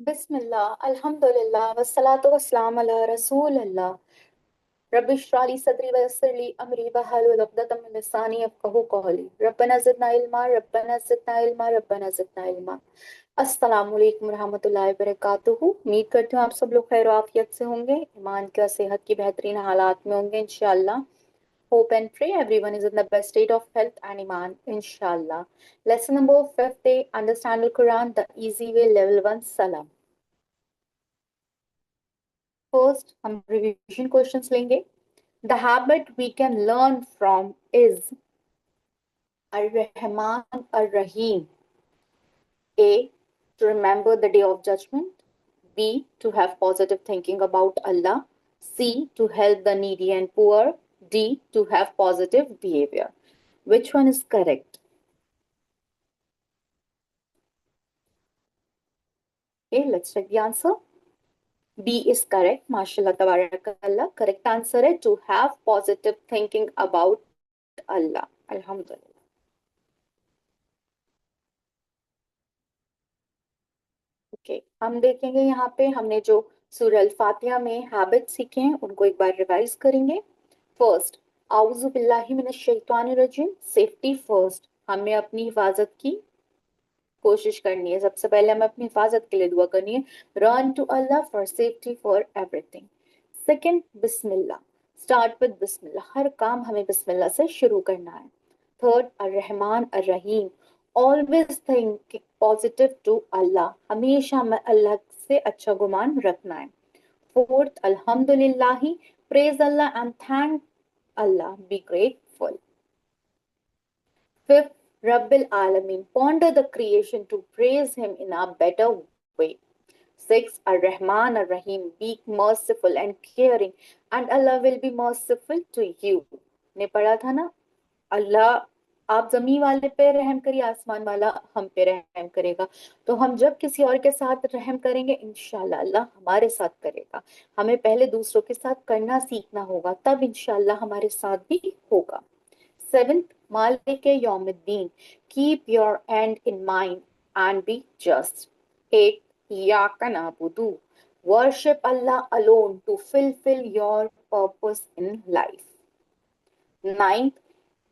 बिस्मिल्लाह अल्हम्दुलिल्लाह वस्सलातु वस्सलाम अला रसूलिल्लाह। रब्बि इश्रह ली सदरी वयस्सिर ली अमरी वहलुल उक़दतम मिन लिसानी यफ़क़हू क़ौली। रब्बना ज़िदना इल्मा रब्बना ज़िदना इल्मा रब्बना ज़िदना इल्मा। अस्सलामु अलैकुम रहमतुल्लाहि व बरकातुहू। उम्मीद करती हूँ आप सब लोग खैर आफियत से होंगे, ईमान का सेहत की बेहतरीन हालात में होंगे इंशाअल्लाह। Hope and pray everyone is in the best state of health and iman, inshallah. Lesson number 50, understand the Quran the easy way, level 1, Salam. First, हम revision questions लेंगे. The habit we can learn from is Ar-Rahman Ar-Rahim. A. To remember the day of judgment. B. To have positive thinking about Allah. C. To help the needy and poor. D. To have positive behavior. Which one is correct? Okay, let's check the answer. B is correct. MashaAllah, tabarakallah. Correct answer है to have positive thinking about Allah. Alhamdulillah. Okay, हम देखेंगे यहाँ पे हमने जो सूरह अल फातिहा में habit सीखे हैं उनको एक बार रिवाइज करेंगे। फर्स्ट, आउज़ु बिल्लाहि मिनश शैतानिर रजीम, सेफ्टी फर्स्ट। हमें अपनी हिफाजत की कोशिश करनी है, सबसे पहले हमें अपनी हिफाजत के लिए दुआ करनी है। Run to Allah for safety for everything. Second, बिस्मिल्लाह, स्टार्ट विद बिस्मिल्लाह, हर काम हमें बिस्मिल्लाह से शुरू करना है। थर्ड, अर्रहमान अर्रहीम, always think positive to Allah, हमेशा हमें अल्लाह से अच्छा गुमान रखना है। फोर्थ, अल्हम्दुलिल्लाह, praise Allah and thank Allah, be grateful. Fifth, Rabbil Alameen. Ponder the creation to praise Him in a better way. Sixth, Ar-Rahman Ar-Rahim. Be merciful and caring, and Allah will be merciful to you. ने पढ़ा था ना, अल्लाह आप जमीन वाले पे रहम करिए, आसमान वाला हम पे रहम करेगा। तो हम जब किसी और के साथ रहम करेंगे इंशाल्लाह अल्लाह हमारे साथ करेगा। हमें पहले दूसरों के साथ करना सीखना होगा, तब इंशाल्लाह हमारे साथ भी होगा। Seventh, Malik Yawmiddin. Keep your end in mind and be just. Eighth, Iyaka na'budu. Worship Allah alone to fulfill your purpose in life. Ninth,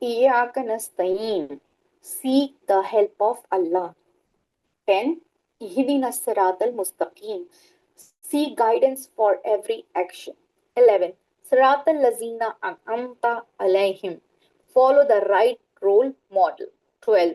Iyaka nasta'een. Seek the help of Allah. 10. Ihdina sirat al-mustaqim. Seek guidance for every action. 11. Sirat al-lazina an'amta alayhim. Follow the right role model. 12.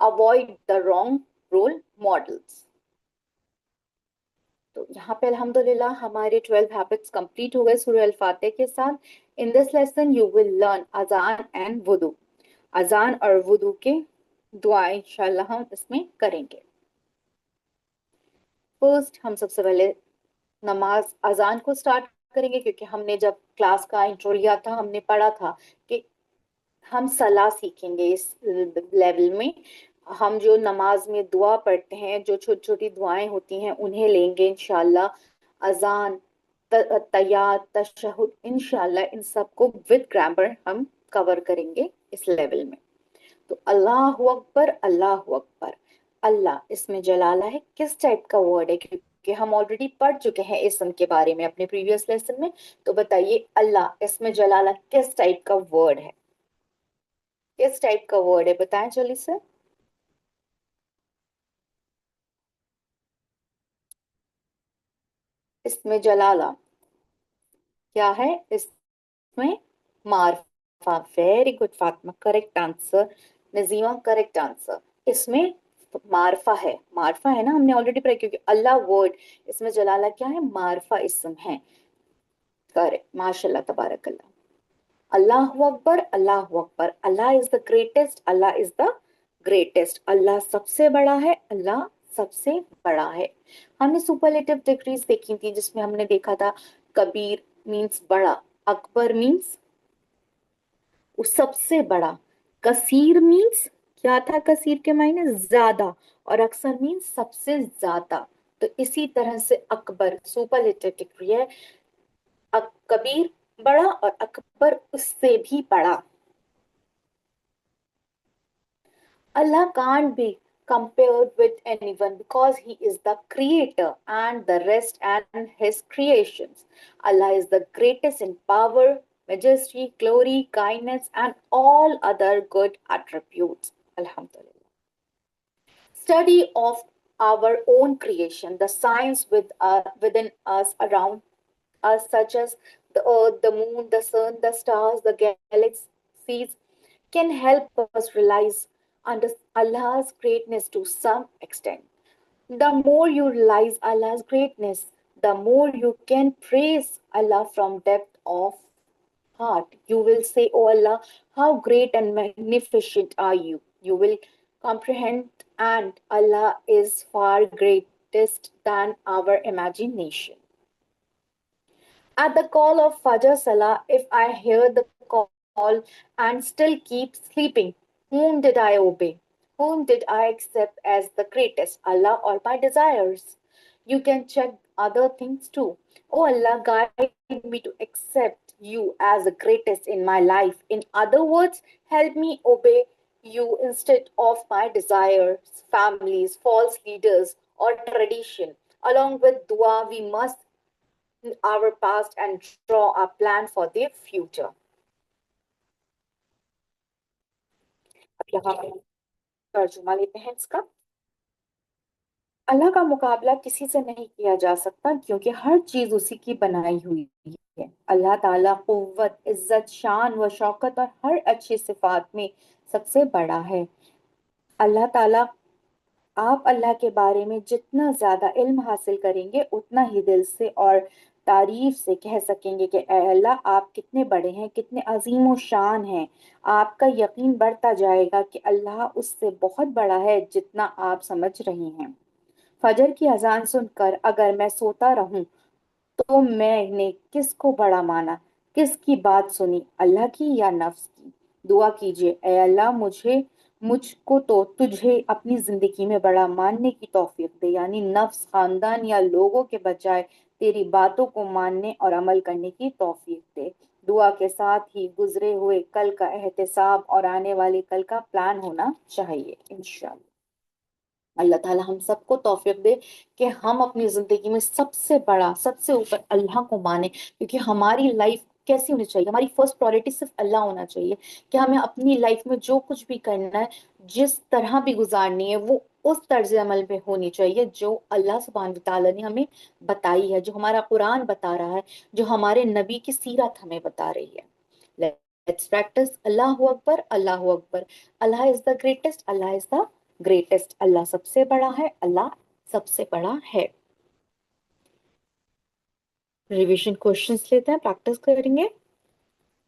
Avoid the wrong role models. तो यहाँ पे अल्हम्दुलिल्लाह हमारे 12 habits complete हो गए सूरह अल फातिहा के साथ। In this lesson you will learn अजान एंड वुदू। अजान और वुदू के दुआ इंशाल्लाह हम इसमें करेंगे। फर्स्ट, हम सबसे पहले नमाज अजान को स्टार्ट करेंगे, क्योंकि हमने जब क्लास का इंट्रो लिया था हमने पढ़ा था कि हम सलाह सीखेंगे इस लेवल में। हम जो नमाज में दुआ पढ़ते हैं, जो छोटी छोटी दुआएं होती हैं उन्हें लेंगे इंशाल्लाह। अजान, तैयात, तशहुद, इंशाल्लाह इन सबको विद ग्रामर हम कवर करेंगे इस लेवल में। तो अल्लाहु अकबर, अल्लाहु अकबर। अल्लाह इसमें जलाला है, किस टाइप का वर्ड है? क्योंकि हम ऑलरेडी पढ़ चुके हैं इसम के बारे में अपने प्रीवियस लेसन में। तो बताइए अल्लाह इसमें जलाला किस टाइप का वर्ड है? किस टाइप का वर्ड है बताएं जल्दी से। इसमें जलाला क्या है? इसमें मारफा। Very good Fatima, correct answer. Najima, correct answer. इसमें मारफा है, मारफा है ना, हमने ऑलरेडी पढ़ा। क्योंकि अल्लाह वर्ड, इसमें जलाला क्या है? मारफा इसम है। करेक्ट, माशाल्लाह, तबारकल्लाह। अल्लाहु अकबर, अल्लाहु अकबर। Allah is the greatest, Allah is the greatest. Allah सबसे बड़ा है, अल्लाह सबसे बड़ा है। हमने सुपरलेटिव डिग्रीज देखी थी जिसमें हमने देखा था कबीर मीन्स बड़ा, अकबर मीन्स सबसे बड़ा, कसीर मीन्स क्या था? कसीर के मायने ज्यादा, और अक्सर मीन्स सबसे ज्यादा। तो इसी तरह से अकबर सुपरलेटिव डिग्री है। कबीर बड़ा और अकबर उससे भी बड़ा। Allah can't be compared with anyone because He is the creator and the rest and His creations. Allah is the greatest in power, majesty, glory, kindness, and all other good attributes. Alhamdulillah. Study of our own creation, the science within us, around us, such as the earth, the moon, the sun, the stars, the galaxies, can help us realize under Allah's greatness to some extent. The more you realize Allah's greatness, the more you can praise Allah from depth of heart. You will say, "Oh Allah, how great and magnificent are you." You will comprehend, and Allah is far greatest than our imagination. At the call of Fajr Salah, if I hear the call and still keep sleeping, whom did I obey? Whom did I accept as the greatest, Allah or my desires? You can check other things too. Oh Allah, guide me to accept you as the greatest in my life. In other words, help me obey you instead of my desires, families, false leaders, or tradition. Along with dua, we must our past and draw a plan for the future. अब यहाँ पे तर्जुमा लेते हैं इसका। अल्लाह का मुकाबला किसी से नहीं किया जा सकता क्योंकि हर चीज उसी की बनाई हुई है। अल्लाह ताला कुव्वत, इज्जत, शान व शौकत और हर अच्छी सिफात में सबसे बड़ा है। अल्लाह ताला आप अल्लाह के बारे में जितना ज्यादा इल्म हासिल करेंगे उतना ही दिल से और तारीफ से कह सकेंगे कि ए अल्लाह आप कितने बड़े हैं, कितने अजीम व शान हैं। आपका यकीन बढ़ता जाएगा कि अल्लाह उससे बहुत बड़ा है जितना आप समझ रही हैं। फजर की अजान सुनकर अगर मैं सोता रहूं तो मैंने किसको बड़ा माना, किसकी बात सुनी, अल्लाह की या नफ्स की? दुआ कीजिए, ए अल्लाह मुझको तो तुझे अपनी जिंदगी में बड़ा मानने की तौफीक दे, यानी नफ्स, खानदान या लोगों के बजाय तेरी बातों को मानने और अमल करने की तौफीक दे। दुआ के साथ ही गुजरे हुए कल का एहतिसाब और आने वाले कल का प्लान होना चाहिए इंशाल्लाह। अल्लाह ताला हम सबको तौफीक दे कि हम अपनी जिंदगी में सबसे बड़ा, सबसे ऊपर अल्लाह को माने, क्योंकि हमारी लाइफ कैसी होनी चाहिए, हमारी फर्स्ट प्रायोरिटी सिर्फ अल्लाह होना चाहिए। कि हमें अपनी लाइफ में जो कुछ भी करना है, जिस तरह भी गुजारनी है, वो उस तर्ज अमल में होनी चाहिए जो अल्लाह सुब्हान व तआला ने हमें बताई है, जो हमारा कुरान बता रहा है, जो हमारे नबी की सीरत हमें बता रही है। लेट्स प्रैक्टिस अल्लाह अकबर, अल्लाह अकबर। Allah is the greatest, Allah is the greatest. Allah सबसे बड़ा है, अल्लाह सबसे बड़ा है। रिवीजन क्वेश्चंस लेते हैं, प्रैक्टिस करेंगे।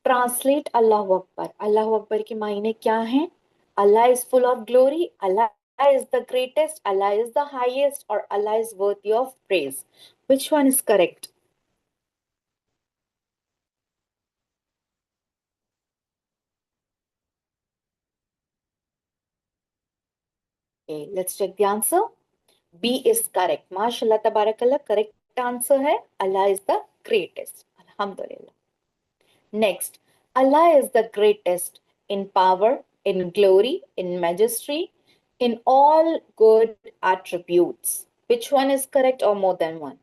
ट्रांसलेट अल्लाह अकबर। अल्लाह अकबर के मायने क्या हैं? Allah is full of glory, Allah is the greatest, Allah is the highest, और Allah is worthy of praise. Which one is correct? Let's check the answer. B is correct. माशाल्लाह तबारकल्लाह, correct answer है Allah is the greatest. अल्हम्दुलिल्लाह। Next, Allah is the greatest in power, in glory, in majesty, in all good attributes. Which one is correct or more than one?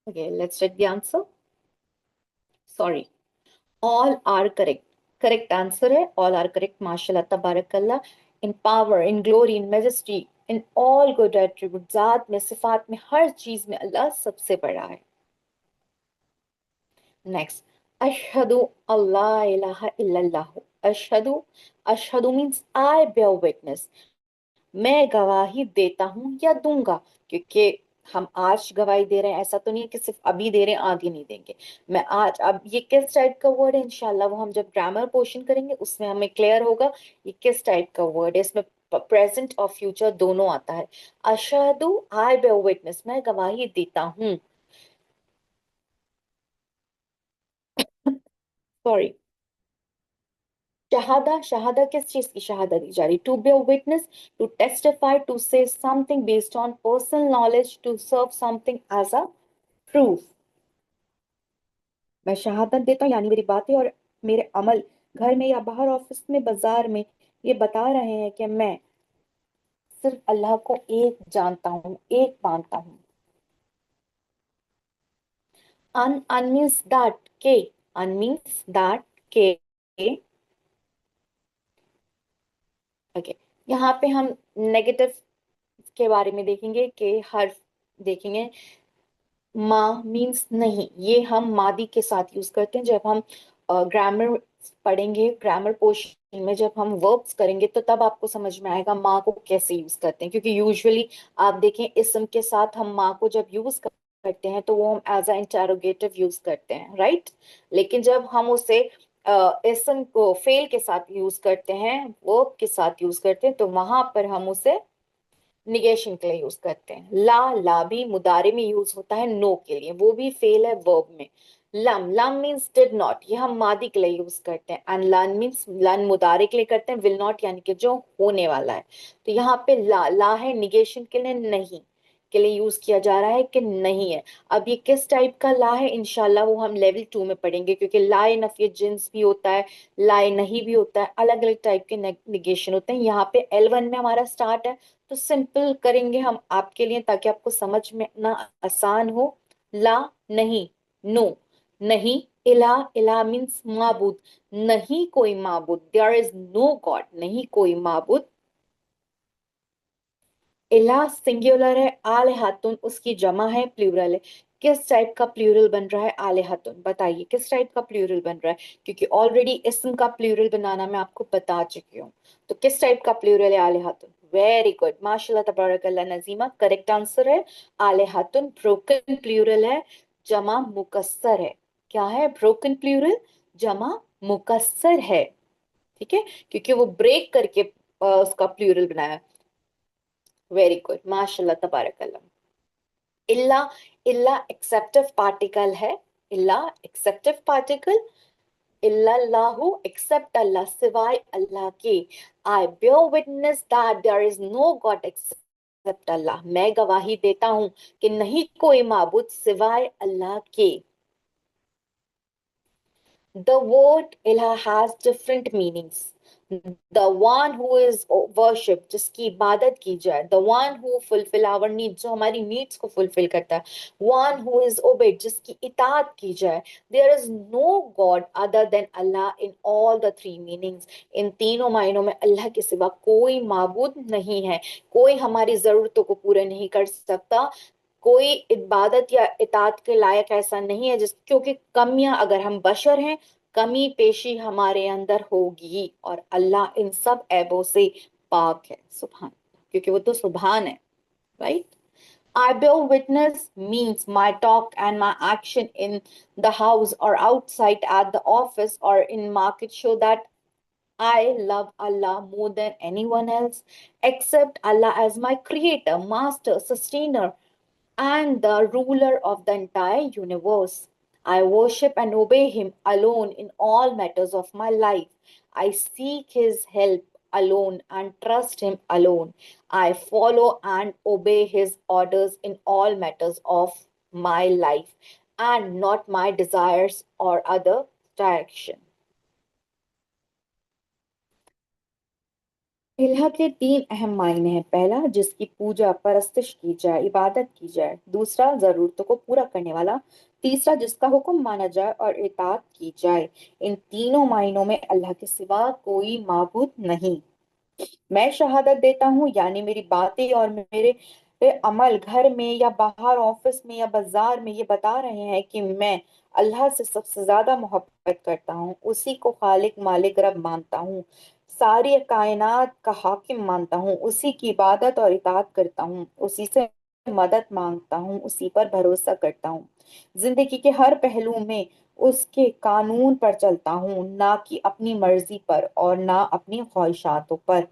Okay, let's check the answer. Sorry, all are correct. Correct answer है all are correct. माशाल्लाह तबारकल्लाह। In power, in glory, in majesty, in all good attributes, जात में, सिफात में, हर चीज में अल्लाह सबसे बड़ा है। Next, Ashhadu Allah ilaha illallah. Ashhadu, Ashhadu means I bear witness. मैं गवाही देता हूं या दूंगा, क्योंकि हम आज गवाही दे रहे हैं, ऐसा तो नहीं है कि सिर्फ अभी दे रहे हैं आगे नहीं देंगे। मैं आज, अब ये किस टाइप का वर्ड है इंशाल्लाह वो हम जब ग्रामर पोर्शन करेंगे उसमें हमें क्लियर होगा ये किस टाइप का वर्ड है। इसमें प्रेजेंट और फ्यूचर दोनों आता है। अशहदु, आई बेयर विटनेस, मैं गवाही देता हूँ। सॉरी, शहादा, शहादा किस चीज की शहादा दी जा रही? To be a witness, to testify, to say something based on personal knowledge, to serve something as a proof. मैं शहादत देता हूँ यानी मेरी बातें और मेरे अमल घर में या बाहर, ऑफिस में, बाजार में, ये बता रहे हैं कि मैं सिर्फ अल्लाह को एक जानता हूँ, एक मानता हूँ। अन मीन्स दैट के, अन मीन्स दैट के, ओके। यहाँ पे हम नेगेटिव के बारे में देखेंगे कि हर्फ देखेंगे। माँ मीन्स नहीं, ये हम मादी के साथ यूज करते हैं। जब हम ग्रामर पढ़ेंगे, ग्रामर पोर्शन में जब हम वर्ब्स करेंगे तो तब आपको समझ में आएगा माँ को कैसे यूज करते हैं। क्योंकि यूजुअली आप देखें इस्म के साथ हम माँ को जब यूज करते हैं तो वो हम एज अ इंटरोगेटिव यूज करते हैं, राइट। लेकिन जब हम उसे इस्म को फेल के साथ यूज करते हैं, वर्ब के साथ यूज करते हैं, तो वहां पर हम उसे निगेशन के लिए यूज करते हैं। ला भी मुदारे में यूज होता है नो के लिए, वो भी फेल है वर्ब में। लम मीन्स डिड नॉट, ये हम मादी के लिए यूज करते हैं। एंड लन मीन्स, लन मुदारे के लिए करते हैं, विल नॉट यानी कि जो होने वाला है। तो यहाँ पे ला है निगेशन के लिए, नहीं के लिए यूज किया जा रहा है कि नहीं है। अब ये किस टाइप का ला है इंशाल्लाह वो हम लेवल 2 में पढ़ेंगे, क्योंकि लाए नफी जिन्स भी होता है, लाए नहीं भी होता है, अलग अलग टाइप के निगेशन होते हैं। यहाँ पे L1 में हमारा स्टार्ट है, तो सिंपल करेंगे हम आपके लिए ताकि आपको समझ में ना आसान हो। ला नहीं, नो नहीं, इला, इला मीन्स माबूद, नहीं कोई माबूद, देयर इज नो गॉड, नहीं कोई माबूद। इला सिंगुलर है, आले हाथुन उसकी जमा है, प्लूरल है। किस टाइप का प्लूरल बन रहा है आले हाथुन, बताइए किस टाइप का प्लूरल बन रहा है। क्योंकि ऑलरेडी इसम का प्लूरल बनाना मैं आपको बता चुकी हूँ। तो किस टाइप का प्लूरल है आले हाथुन, वेरी गुड, माशाल्लाह तबारकल्लाह नजीमा, करेक्ट आंसर है आले हाथुन। ब्रोकन प्लूरल है, जमा मुकस्सर है। क्या है, ब्रोकन प्लूरल जमा मुकस्सर है, ठीक है, क्योंकि वो ब्रेक करके उसका प्लूरल बनाया। वेरी गुड, माशाल्लाह तबारकल्लाह। इल्ला, इल्ला एक्सेप्टिव पार्टिकल है, इल्ला एक्सेप्टिव पार्टिकल। इल्लल्लाहु एक्सेप्ट अल्लाह, सिवाय अल्लाह के। आई bear witness that there is no God except अल्लाह, मैं गवाही देता हूं कि नहीं कोई माबूद सिवाय अल्लाह के। The word ilah has different meanings. The one who is worshipped, जिसकी इबादत की जाए, the one who fulfill our needs, जो हमारी needs को fulfill करता है, one who is obeyed, जिसकी इताअत की जाए। There is no God other than Allah in all the three meanings. इन तीनों मायनों में अल्लाह के सिवा कोई माबूद नहीं है, कोई हमारी जरूरतों को पूरा नहीं कर सकता, कोई इबादत या इताअत के लायक ऐसा नहीं है। जिस क्योंकि कमियां, अगर हम बशर हैं, कमी पेशी हमारे अंदर होगी, और अल्लाह इन सब ऐबों से पाक है, सुभान, क्योंकि वो तो सुभान है, right. I bear witness means my talk and my action in the house or outside at the office or in market show that I love Allah more than anyone else, except Allah as my creator, master, sustainer, and the ruler of the entire universe. I worship and obey him alone in all matters of my life. I seek his help alone and trust him alone. I follow and obey his orders in all matters of my life and not my desires or other direction. इल्हा के तीन अहम मायने हैं। पहला, जिसकी पूजा परस्तिश की जाए, इबादत की जाए। दूसरा, जरूरतों को पूरा करने वाला। तीसरा, जिसका हुक्म माना जाए और इताअत की जाए। इन तीनों मायनों में अल्लाह के सिवा कोई माबूद नहीं। मैं शहादत देता हूँ यानी मेरी बातें और मेरे अमल घर में या बाहर, ऑफिस में या बाजार में, ये बता रहे हैं कि मैं अल्लाह से सबसे ज्यादा मोहब्बत करता हूँ, उसी को खालिक मालिक रब मानता हूँ, सारी कायनात का हाकिम मानता हूँ, उसी की इबादत और इताअत करता हूँ, उसी से मदद मांगता हूँ, उसी पर भरोसा करता हूँ। जिंदगी के हर पहलू में उसके कानून पर चलता हूँ, ना कि अपनी मर्जी पर और ना अपनी ख्वाहिशातों पर।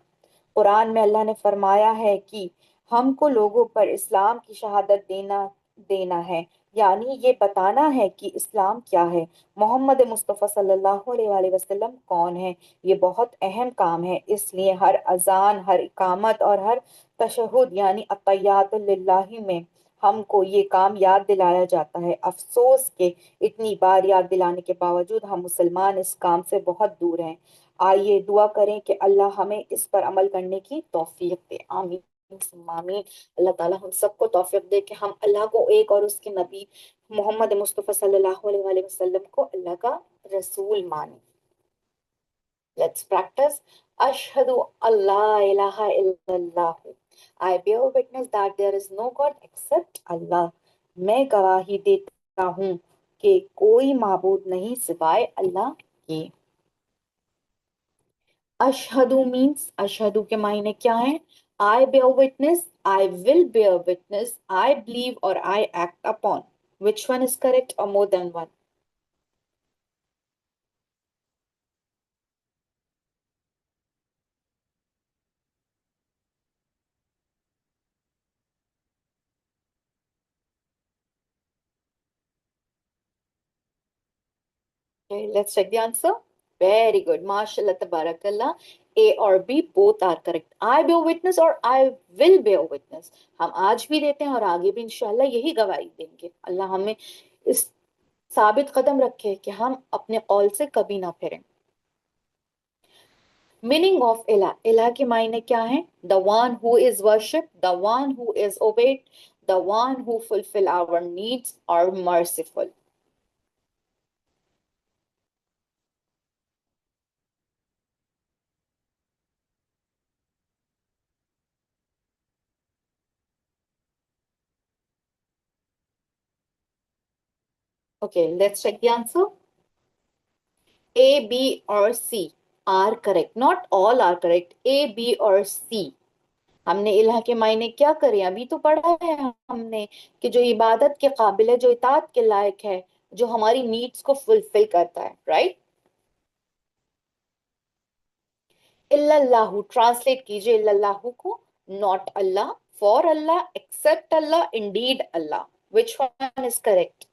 कुरान में अल्लाह ने फरमाया है कि हमको लोगों पर इस्लाम की शहादत देना देना है, यानी ये बताना है कि इस्लाम क्या है, मोहम्मद मुस्तफ़ा सल्लल्लाहु अलैहि वसल्लम कौन है। ये बहुत अहम काम है, इसलिए हर अजान, हर इकामत और हर तशहुद यानी अत्तहियातुल लिल्लाहि में हमको ये काम याद दिलाया जाता है। अफसोस के इतनी बार याद दिलाने के बावजूद हम मुसलमान इस काम से बहुत दूर हैं। आइए दुआ करें कि अल्लाह हमें इस पर अमल करने की तौफीक दे। आमीन सुम्मा आमीन। अल्लाह ताला हम सबको तौफीक दे कि हम अल्लाह को एक और उसके नबी मोहम्मद मुस्तफ़ा सल्लल्लाहु अलैहि वसल्लम को अल्लाह का रसूल माने। Let's practice. Ashhadu Allah ilaha illallah. I bear witness that there is no God except Allah. मैं गवाही देता हूँ कि कोई माबूद नहीं सिवाय अल्लाह के। अशहदु मीन्स अशहदु के मायने क्या है? I bear witness, I will bear witness, I believe or I act upon. Which one is correct or more than one? Okay, let's check the answer. Very good. MashaAllah, tabarakallah. A और B both are correct. I bear witness और I will bear witness. हम आज भी देते हैं और आगे भी इंशाल्लाह यही गवाही देंगे। अल्लाह हमें इस साबित कदम रखे कि हम अपने कौल से कभी ना फिरें। मीनिंग ऑफ इला, इला के मायने क्या है? The one who is worship, the one who is obeyed, the one who fulfil our needs और merciful. Okay, let's check the answer. A, B और C are correct. Not all are correct. A, B और C। हमने इलाह के मायने क्या करे? अभी तो पढ़ा है हमने कि जो इबादत के काबिल है, जो इताअत के लायक है, जो हमारी नीड्स को फुलफिल करता है, राइट? इल्लल्लाहु ट्रांसलेट कीजिए इल्लल्लाहु को। Not Allah, for Allah, except Allah, indeed Allah. Which one is correct?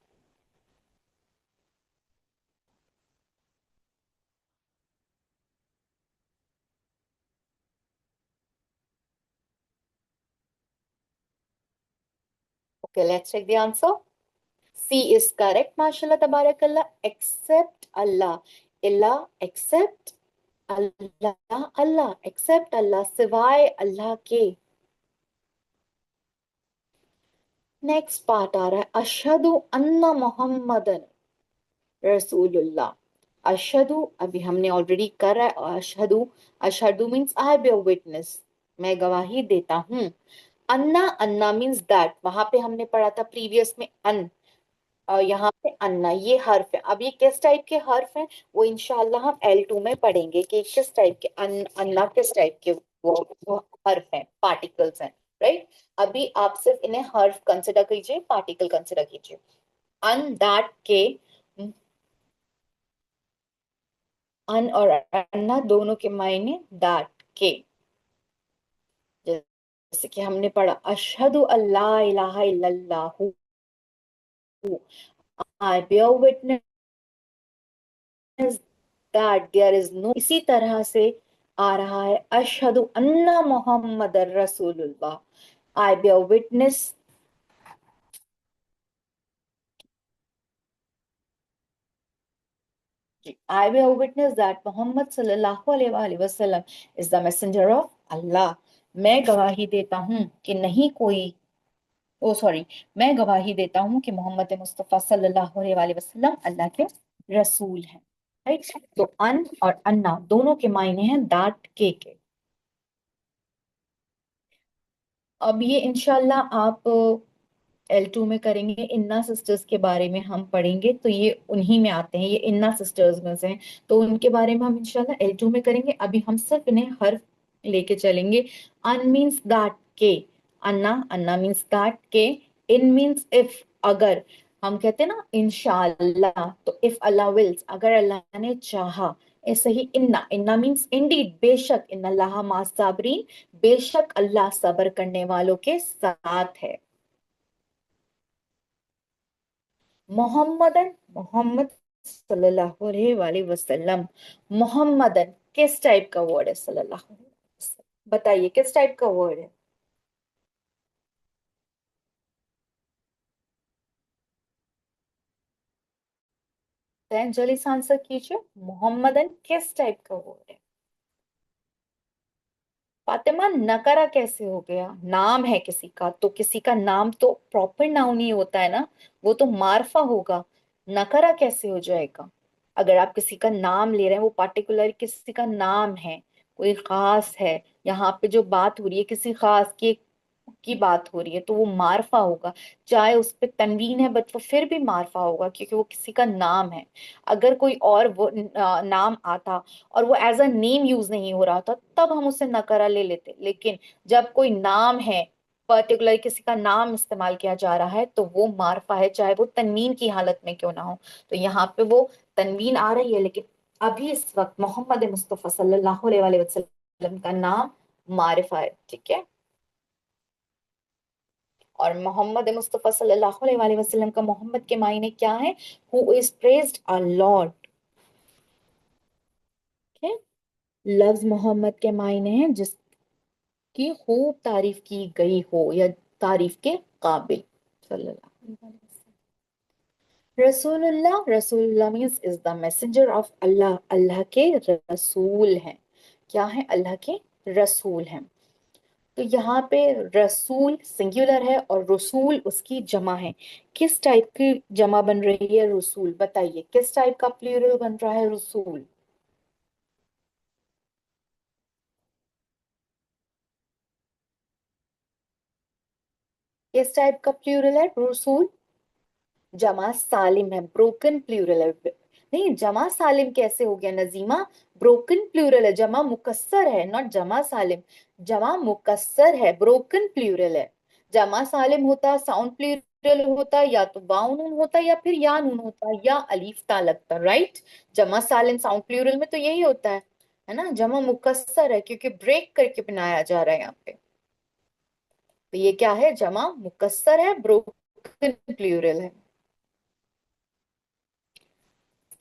Okay, let's check the answer. C is correct, mashallah, tabarakallah. Except Allah. Ilah, except Allah. Allah, except Allah. सिवाय अल्लाह के। Next part आ रहा है, अशहदु अन्ना Mohammedan रसूलुल्लाह। अशहदु अभी हमने already करा है। अशहदु, अशहदु means I bear witness, मैं गवाही देता हूँ। अन्ना, अन्ना मीन्स दैट, वहां पे हमने पढ़ा था प्रीवियस में अन, और यहाँ पे अन्ना ये हर्फ है। अब ये किस टाइप के हर्फ हैं वो इंशाल्लाह हम L2 में पढ़ेंगे कि किस टाइप के अन्ना किस टाइप के वो हर्फ हैं, पार्टिकल्स हैं, राइट? अभी आप सिर्फ इन्हें हर्फ कंसिडर कीजिए, पार्टिकल कंसिडर कीजिए। अन, दैट, के। अन और अन्ना दोनों के मायने दैट, के। जैसे कि हमने पढ़ा अशहदु अल्ला इलाहा इल्लल्लाहु, I bear witness that there is no, इसी तरह से आ रहा है अशहदु अन्ना मोहम्मद रसूलुल्लाह। I bear witness, I bear witness that Muhammad सल्लल्लाहु अलैहि वसल्लम is the messenger of Allah. मैं गवाही देता हूँ कि नहीं कोई, ओ सॉरी, मैं गवाही देता हूँ कि मोहम्मद मुस्तफ़ा सल्लल्लाहु अलैहि वसल्लम अल्लाह के रसूल हैं, राइट? तो अन और अन्ना दोनों के मायने हैं दैट, के। अब ये इंशाल्लाह आप L2 में करेंगे। इन्ना सिस्टर्स के बारे में हम पढ़ेंगे, तो ये उन्हीं में आते हैं, ये इन्ना सिस्टर्स में से हैं, तो उनके बारे में हम इंशाल्लाह L2 में करेंगे। अभी हम सिर्फ इन्हें हर्फ लेके चलेंगे। अन मीन्स दैट, के। अन्ना, अन्ना मीन्स दैट, के। इन मीन्स इफ, अगर। हम कहते हैं ना इंशाल्लाह, तो इफ अल्लाह विल्स, अगर अल्लाह ने चाहा। ऐसे ही इन्ना, इन्ना मीन्स इंडीड, बेशक, इन अल्लाह मा साबरीन, बेशक अल्लाह सबर करने वालों के साथ है। मोहम्मदन, मोहम्मद सल्लल्लाहु अलैहि वसल्लम। मोहम्मदन किस टाइप का वर्ड है? सल्लल्लाहु अलैहि वसल्लम, बताइए किस टाइप का वर्ड है? हैं, जल्दी से आंसर कीजिए। मोहम्मदन किस टाइप का वर्ड है? फातिमा, नकरा कैसे हो गया? नाम है किसी का, तो किसी का नाम तो प्रॉपर नाउन ही होता है ना, वो तो मार्फा होगा। नकरा कैसे हो जाएगा? अगर आप किसी का नाम ले रहे हैं, वो पार्टिकुलर किसी का नाम है, कोई खास है, यहाँ पे जो बात हो रही है किसी खास की बात हो रही है, तो वो मारफा होगा। चाहे उस पे तनवीन है, बट वो फिर भी मारफा होगा, क्योंकि वो किसी का नाम है। अगर कोई और वो नाम आता और वो एज अ नेम यूज नहीं हो रहा था, तब हम उसे नकरा ले लेते। लेकिन जब कोई नाम है, पर्टिकुलर किसी का नाम इस्तेमाल किया जा रहा है, तो वो मारफा है, चाहे वो तनवीन की हालत में क्यों ना हो। तो यहाँ पे वो तनवीन आ रही है, लेकिन अभी इस वक्त मोहम्मद मुस्तफा सल्लल्लाहु अलैहि वसल्लम का नाम मारिफा है, ठीक है। और मोहम्मद मुस्तफ़ा सल्लल्लाहु अलैहि वसल्लम का मोहम्मद के मायने क्या है? Who is praised a Lord. ठीक है, लफ्ज मोहम्मद के मायने हैं जिसकी खूब तारीफ की गई हो या तारीफ के काबिल। सल्लल्लाहु अलैहि वसल्लम। रसूलुल्लाह, रसूलुल्लाह means is the messenger of Allah, Allah के रसूल हैं। क्या है? अल्लाह के रसूल हैं। तो यहाँ पे रसूल सिंगुलर है और रसूल उसकी जमा है। किस टाइप की जमा बन रही है रसूल? बताइए, किस टाइप का प्लूरल बन रहा है रसूल? किस टाइप का प्लूरल है रसूल? जमा सालिम है, ब्रोकन प्लूरल है। नहीं, जमा सालिम कैसे हो गया नजीमा? ब्रोकन प्लूरल है, जमा मुकस्सर है, नॉट जमा सालिम। जमा मुकस्सर है, ब्रोकन प्लूरल है। जमा सालिम होता, साउंड प्लूरल होता, या तो वाउ नून होता या फिर या नून होता या अलीफ ता लगता, राइट। जमा सालिम साउंड प्लूरल में तो यही होता है ना। जमा मुकस्सर है क्योंकि ब्रेक करके बनाया जा रहा है यहाँ पे। तो ये क्या है? जमा मुकस्सर है, ब्रोकन प्लूरल है।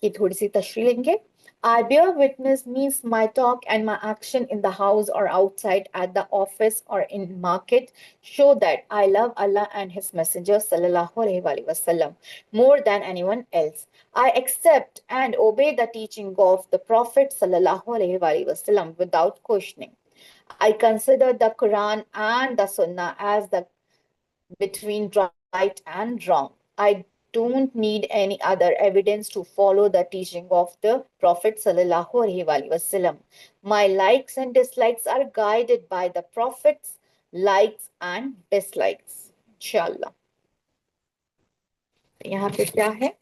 की थोड़ी सी तशरीह लेंगे। I bear witness means my talk and my action in the house or outside at the office or in market show that I love Allah and His Messenger sallallahu alaihi wasallam more than anyone else. I accept and obey the teaching of the Prophet sallallahu alaihi wasallam without questioning. I consider the Quran and the Sunnah as the between right and wrong. I don't need any other evidence to follow the teaching of the Prophet sallallahu alaihi wasallam. My likes and dislikes are guided by the Prophet's likes and dislikes. Inshallah. यहाँ पे क्या है?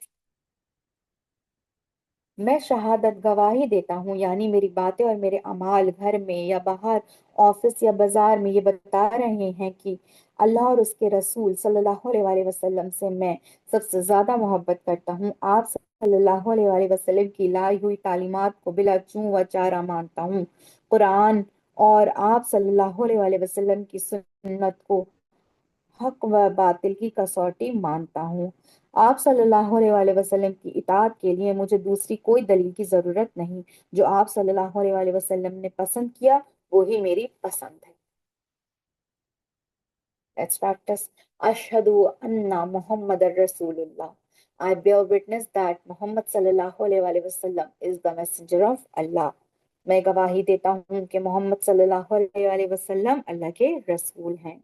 मैं शहादत गवाही देता हूँ, यानी मेरी बातें और मेरे अमाल घर में या बाहर, ऑफिस या बाजार में, ये बता रहे हैं कि अल्लाह और उसके रसूल सल्लल्लाहु अलैहि वसल्लम से मैं सबसे ज्यादा मोहब्बत करता हूँ। आप सल्लल्लाहु अलैहि वसल्लम की लाई हुई तालीमात को बिला चूं व चारा मानता हूँ। कुरान और आप सल्लल्लाहु अलैहि वसल्लम की सुन्नत को हक व बातिल की कसौटी मानता हूँ। आप सल्लल्लाहु अलैहि वसल्लम की इताअत के लिए मुझे दूसरी कोई दलील की जरूरत नहीं। जो आप सल्लल्लाहु अलैहि वसल्लम ने पसंद किया वो ही मेरी पसंद है। Let's practice. अशहदु अन्ना मुहम्मद रसूलुल्लाह. I bear witness that Muhammad sallallahu alaihi wasallam is the messenger of Allah. मैं गवाही देता हूँ कि मोहम्मद सल्लल्लाहु अलैहि वसल्लम अल्लाह के रसूल हैं।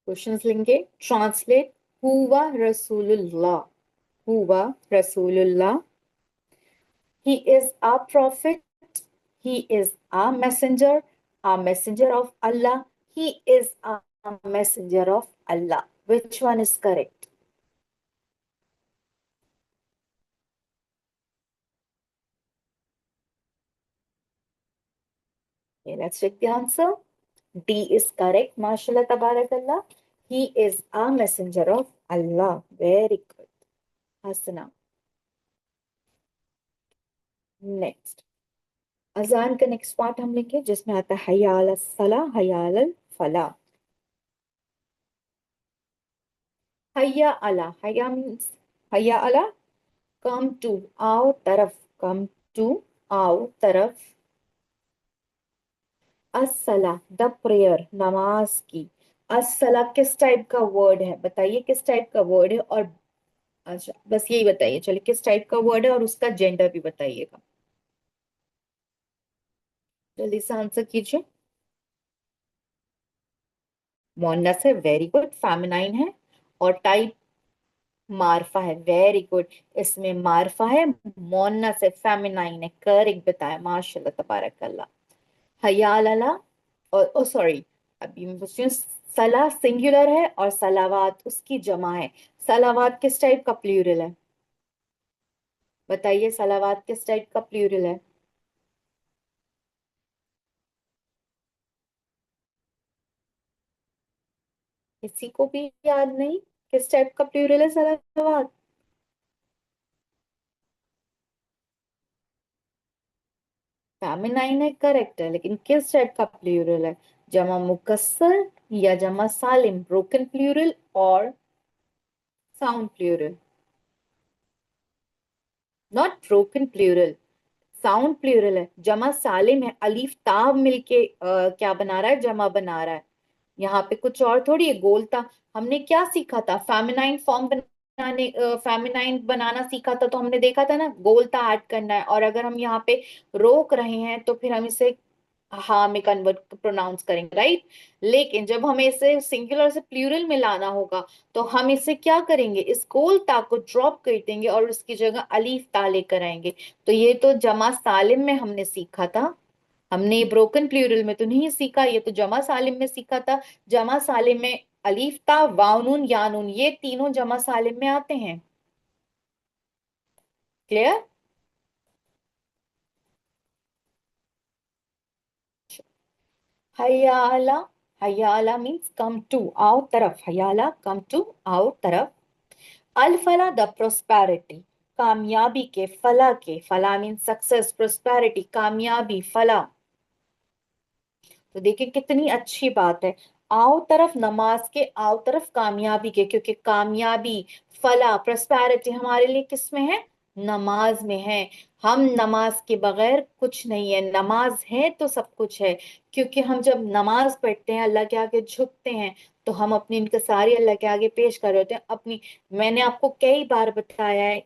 क्वेश्चंस लेंगे। ट्रांसलेट। हुवा रसूलुल्लाह, हुवा रसूलुल्लाह। He is our prophet, he is our messenger of Allah, he is a messenger of Allah. Which one is correct? Okay, let's check the answer. D is correct. MashaAllah, tabarakallah. He is a messenger of Allah. Very good. Hasana. Next. अजान का next part हम लेंगे जिसमें आता है हय्या अला सला, हय्या अल फला। हय्या अला, हय्या मीन्स हय्या अला, कम टू, आओ तरफ, कम टू, आओ तरफ। अस्सला, द प्रेयर, नमाज की। अस्सला किस टाइप का वर्ड है? बताइए किस टाइप का वर्ड है। और अच्छा बस यही बताइए, चलिए किस टाइप का वर्ड है और उसका जेंडर भी बताइएगा। जल्दी से आंसर कीजिए। मोनस है, वेरी गुड। फेमिनाइन है और टाइप मार्फा है, वेरी गुड। इसमें मार्फा है, मोनस है, फेमिनाइन है, करेक्ट बताया, माशाल्लाह तबारकल्ला। हयाल अला, और ओ सॉरी, अभी मैं पूछती हूँ। सला सिंगुलर है और सलावात उसकी जमा है। सलावात किस टाइप का प्लूरल है? बताइए, सलावात किस टाइप का प्लूरल है? किसी को भी याद नहीं? किस टाइप का प्लूरल है सलावात? फेमिनाइन है, करेक्ट है, लेकिन किस टाइप का प्लूरल है? जमा मुकस्सर या जमा सालिम, ब्रोकन प्लूरल और sound plural? Not broken plural, sound plural है। जमा सालिम है, अलीफ ताब मिलके क्या बना रहा है? जमा बना रहा है। यहाँ पे कुछ और थोड़ी है, गोलता। हमने क्या सीखा था? फेमिनाइन फॉर्म बनाने, फेमिनाइन बनाना सीखा था, तो हमने देखा था ना, गोलता ऐड करना है। और अगर हम यहाँ पे रोक रहे हैं तो फिर हम इसे हाँ में कन्वर्ट प्रोनाउंस करेंगे, राइट। लेकिन जब हमें इसे सिंगुलर से प्लूरल में लाना होगा, तो हम इसे क्या करेंगे? इस गोल ता को ड्रॉप कर देंगे और उसकी जगह अलीफ ता लेकर आएंगे। तो ये तो जमा सालिम में हमने सीखा था, हमने ब्रोकन प्लूरल में तो नहीं सीखा, ये तो जमा सालिम में सीखा था। जमा सालिम में अलीफ ता वाव नून या नून, ये तीनों जमा सालिम में आते हैं। क्लियर? हयाला, हयाला मीन्स कम टू, आओ तरफ, हयाला कम टू, आओ तरफ। अल फला द प्रोस्पेरिटी, कामयाबी के, फला के, फला मीन्स सक्सेस, प्रोस्पेरिटी कामयाबी, फला। तो देखिए कितनी अच्छी बात है। आओ तरफ नमाज के, आओ तरफ कामयाबी के, क्योंकि कामयाबी, फला, प्रोस्पेरिटी हमारे लिए किस में है? नमाज में है। हम नमाज के बगैर कुछ नहीं है, नमाज है तो सब कुछ है। क्योंकि हम जब नमाज पढ़ते हैं, अल्लाह के आगे झुकते हैं, तो हम अपनी इनकसारी अल्लाह के आगे पेश कर रहे होते हैं अपनी। मैंने आपको कई बार बताया है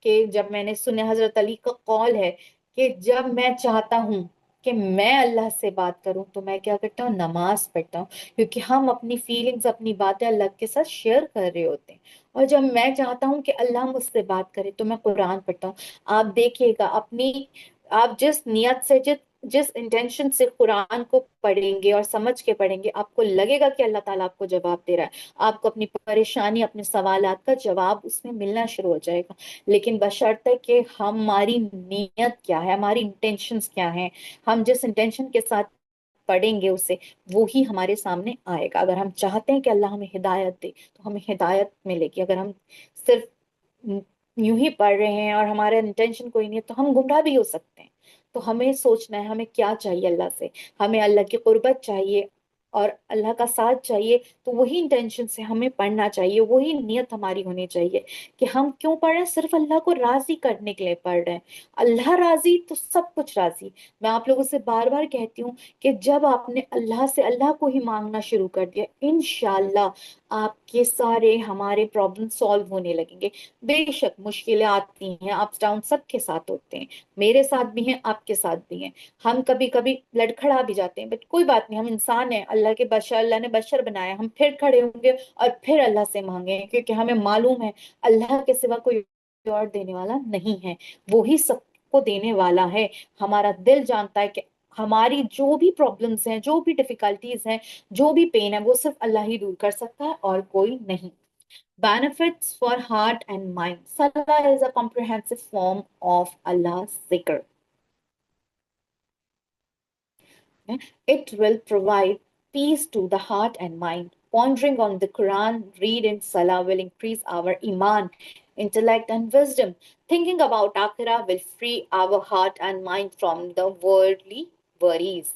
कि जब मैंने सुने, हजरत अली का कौल है कि जब मैं चाहता हूँ कि मैं अल्लाह से बात करूं, तो मैं क्या करता हूँ? नमाज पढ़ता हूँ। क्योंकि हम अपनी फीलिंग्स, अपनी बातें अल्लाह के साथ शेयर कर रहे होते हैं। और जब मैं चाहता हूँ कि अल्लाह मुझसे बात करे, तो मैं कुरान पढ़ता हूँ। आप देखिएगा अपनी, आप जिस नियत से, जिस इंटेंशन से कुरान को पढ़ेंगे और समझ के पढ़ेंगे, आपको लगेगा कि अल्लाह ताला आपको जवाब दे रहा है। आपको अपनी परेशानी, अपने सवालात का जवाब उसमें मिलना शुरू हो जाएगा। लेकिन बशर्ते कि हमारी नीयत क्या है, हमारी इंटेंशंस क्या है, हम जिस इंटेंशन के साथ पढ़ेंगे उसे, वो ही हमारे सामने आएगा। अगर हम चाहते हैं कि अल्लाह हमें हिदायत दे, तो हमें हिदायत मिलेगी। अगर हम सिर्फ यूं ही पढ़ रहे हैं और हमारा इंटेंशन कोई नहीं है, तो हम गुमराह भी हो सकते हैं। तो हमें सोचना है हमें क्या चाहिए अल्लाह से। हमें अल्लाह की कुर्बत चाहिए और अल्लाह का साथ चाहिए, तो वही इंटेंशन से हमें पढ़ना चाहिए, वही नियत हमारी होनी चाहिए कि हम क्यों पढ़ रहे हैं? सिर्फ अल्लाह को राजी करने के लिए पढ़ रहे हैं। अल्लाह राजी तो सब कुछ राजी। मैं आप लोगों से बार बार कहती हूँ कि जब आपने अल्लाह से अल्लाह को ही मांगना शुरू कर दिया, इंशाल्लाह आपके सारे हमारे प्रॉब्लम सॉल्व होने लगेंगे। बेशक मुश्किलें आती हैं, अप्स डाउन सबके साथ होते हैं, मेरे साथ भी हैं, आपके साथ भी हैं। हम कभी कभी लड़खड़ा भी जाते हैं, बट कोई बात नहीं, हम इंसान हैं, अल्लाह के बशर, अल्लाह ने बशर बनाया। हम फिर खड़े होंगे और फिर अल्लाह से मांगेंगे, क्योंकि हमें मालूम है अल्लाह के सिवा कोई और देने वाला नहीं है, वो ही सबको देने वाला है। हमारा दिल जानता है कि हमारी जो भी प्रॉब्लम्स हैं, जो भी डिफिकल्टीज हैं, जो भी पेन है, वो सिर्फ अल्लाह ही दूर कर सकता है और कोई नहीं। Benefits for heart and mind. Salah is a comprehensive form of Allah's zikr. Okay? It will provide peace to the heart and mind. Pondering on the Quran, read in Salah will increase our iman, intellect, and wisdom. Thinking about Akhirah will free our heart and mind from the worldly worries.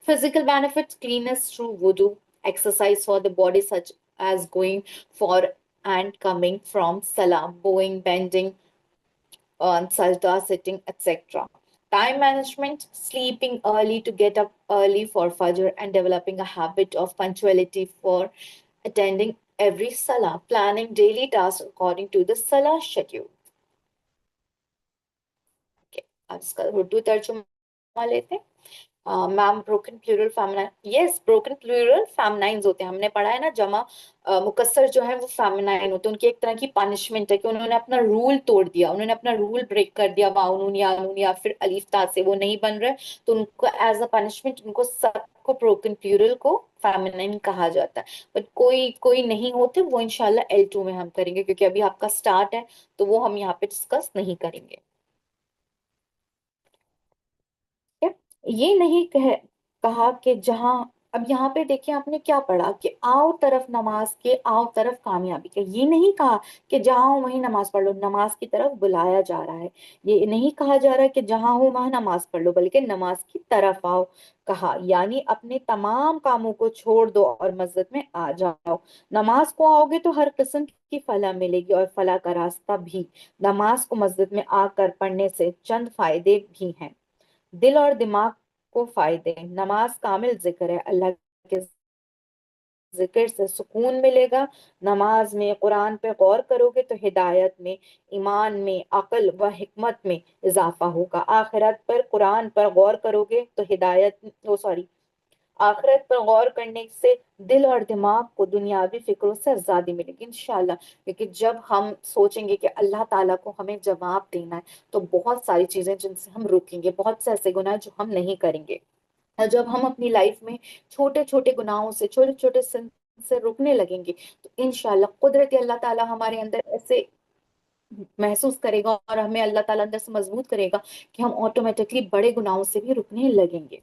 Physical benefits: cleanness through wudu, exercise for the body, such as going for and coming from salah, bowing, bending, on sajda, sitting, etc. Time management: sleeping early to get up early for Fajr and developing a habit of punctuality for attending Every salah, planning daily tasks according to the salah schedule. Okay, अब इसका उर्दू तर्जुमा लेते हैं। Ma'am, broken plural feminine, yes, broken plural feminines होते हैं, हमने पढ़ा है ना, जमा मुकस्सर जो है वो फेमिनाइन होते हैं, उनकी एक तरह की पनिशमेंट है कि उन्होंने अपना रूल तोड़ दिया, उन्होंने अपना रूल ब्रेक कर दिया, वाउन या नून या फिर अलीफ ता से वो नहीं बन रहे, तो उनको एज अ पनिशमेंट उनको सबको ब्रोकन प्लूरल को फेमिनाइन कहा जाता है। बट कोई कोई नहीं होते, वो इंशाल्लाह L2 में हम करेंगे, क्योंकि अभी आपका स्टार्ट है, तो वो हम यहाँ पे डिस्कस नहीं करेंगे। क्या? ये नहीं कहा कि जहां, अब यहाँ पे देखिए आपने क्या पढ़ा कि आओ तरफ नमाज के, आओ तरफ कामयाबी के, ये नहीं कहा कि जहां हो वहीं नमाज पढ़ लो, नमाज की तरफ बुलाया जा रहा है। ये नहीं कहा जा रहा है कि जहां हो वहां नमाज पढ़ लो, बल्कि नमाज की तरफ आओ कहा, यानी अपने तमाम कामों को छोड़ दो और मस्जिद में आ जाओ। नमाज को आओगे तो हर किस्म की फलाह मिलेगी और फलाह का रास्ता भी। नमाज को मस्जिद में आकर पढ़ने से चंद फायदे भी हैं। दिल और दिमाग को फायदे, नमाज कामिल जिक्र है, अल्लाह के जिक्र से सुकून मिलेगा। नमाज में कुरान पे गौर करोगे तो हिदायत में, ईमान में, अक्ल व हिकमत में इजाफा होगा। आखिरत पर कुरान पर गौर करोगे तो हिदायत, ओ सॉरी, आखिरत पर गौर करने से दिल और दिमाग को दुनियावी फिक्रों से आजादी मिलेगी इंशाल्लाह। क्योंकि जब हम सोचेंगे कि अल्लाह ताला को हमें जवाब देना है, तो बहुत सारी चीजें जिनसे हम रुकेंगे, बहुत से ऐसे गुनाह जो हम नहीं करेंगे। और जब हम अपनी लाइफ में छोटे छोटे गुनाहों से, छोटे छोटे सिन से रुकने लगेंगे, तो इंशाल्लाह कुदरती अल्लाह ताला हमारे अंदर ऐसे महसूस करेगा और हमें अल्लाह ताला अंदर से मजबूत करेगा कि हम ऑटोमेटिकली बड़े गुनाहों से भी रुकने लगेंगे।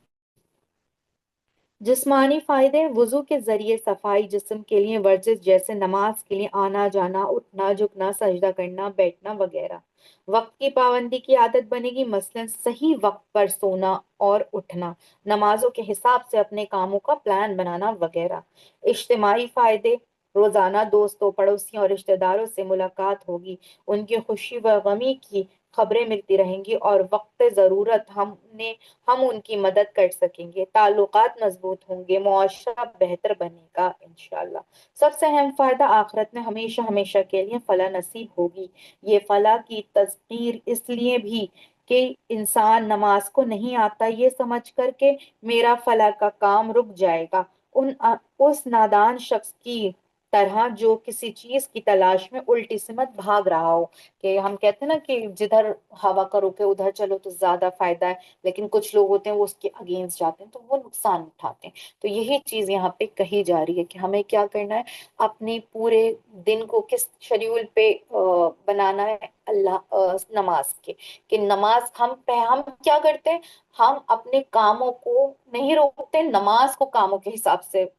जिस्मानी फायदे, वुजू के जरिए सफाई जिस्म के लिए, वर्जिश जैसे नमाज के लिए आना जाना, उठना झुकना, सजदा करना, बैठना वगैरह। वक्त की पाबंदी की आदत बनेगी, मसलन सही वक्त पर सोना और उठना, नमाजों के हिसाब से अपने कामों का प्लान बनाना वगैरह। इज्तिमाई फायदे, रोजाना दोस्तों, पड़ोसियों और रिश्तेदारों से मुलाकात होगी, उनकी खुशी व गमी की खबरें मिलती रहेंगी और वक्त जरूरत हम उनकी मदद कर सकेंगे, ताल्लुकात मजबूत होंगे, मुआशरा बेहतर बनेगा इंशाल्लाह। सबसे अहम फायदा, आखिरत में हमेशा हमेशा के लिए फलाह नसीब होगी। ये फलाह की तस्वीर इसलिए भी कि इंसान नमाज को नहीं आता ये समझ कर के मेरा फलाह का काम रुक जाएगा, उस नादान शख्स की तरह जो किसी चीज की तलाश में उल्टी सिमत भाग रहा हो। कि हम कहते हैं ना कि जिधर हवा का रुख है उधर चलो तो ज्यादा फायदा है, लेकिन कुछ लोग होते हैं वो उसके अगेंस्ट जाते हैं, तो वो नुकसान उठाते हैं। तो यही चीज यहाँ पे कही जा रही है कि हमें क्या करना है, अपने पूरे दिन को किस शेड्यूल पे बनाना है, अल्लाह नमाज के, कि नमाज हम क्या करते हैं, हम अपने कामों को नहीं रोकते, नमाज को कामों के हिसाब से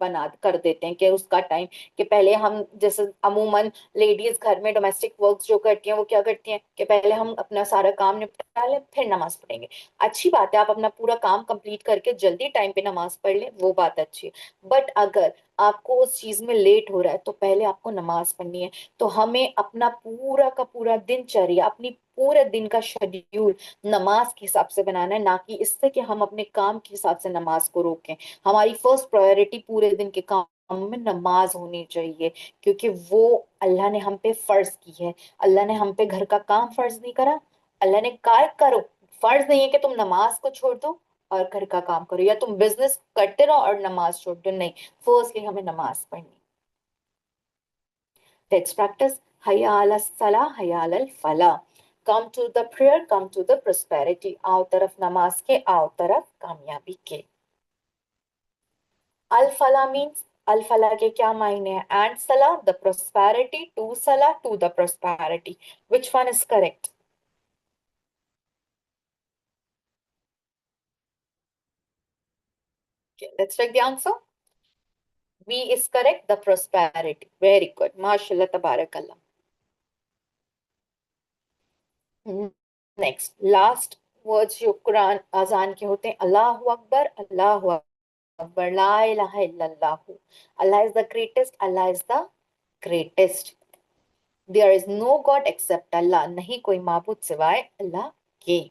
बना कर देते हैं कि उसका टाइम, कि पहले हम जैसे अमूमन लेडीज घर में डोमेस्टिक वर्क्स जो करती हैं वो क्या करती हैं कि पहले हम अपना सारा काम निपटा लें फिर नमाज पढ़ेंगे। अच्छी बात है, आप अपना पूरा काम कंप्लीट करके जल्दी टाइम पे नमाज पढ़ लें, वो बात अच्छी है। बट अगर आपको उस चीज में लेट हो रहा है तो पहले आपको नमाज पढ़नी है। तो हमें अपना पूरा का पूरा दिनचर्या, अपनी पूरे दिन का शेड्यूल नमाज के हिसाब से बनाना है, ना कि इससे कि हम अपने काम के हिसाब से नमाज को रोकें। हमारी फर्स्ट प्रायोरिटी पूरे दिन के काम में नमाज होनी चाहिए, क्योंकि वो अल्लाह ने हम पे फर्ज की है। अल्लाह ने हम पे घर का काम फर्ज नहीं करा, अल्लाह ने कहा करो, फर्ज नहीं है कि तुम नमाज को छोड़ दो और घर का काम करो, या तुम बिजनेस करते रहो और नमाज छोड़ दो, नहीं, फर्स्टली हमें नमाज पढ़नी। Let's practise. हया अला सला, हया अल फला। Come to the prayer, come to the prosperity, आओ तरफ नमाज के, आओ तरफ कामयाबी के। अल फला मीन्स, अल फला के क्या मायने हैं, एंड सला द प्रोस्पेरिटी, टू सला to the prosperity, which one is correct? Let's take the answer. B is correct, the prosperity, very good, माशाल्लाह तबारकल्लाह। नेक्स्ट, लास्ट वर्ड्स जो कुरान अजान के होते हैं, अल्लाह अकबर, अल्लाह अकबर, ला इलाहा इल्लल्लाहु, Allah is the greatest, Allah is the greatest, there is no god except Allah, नहीं कोई माबूद सिवाय अल्लाह के।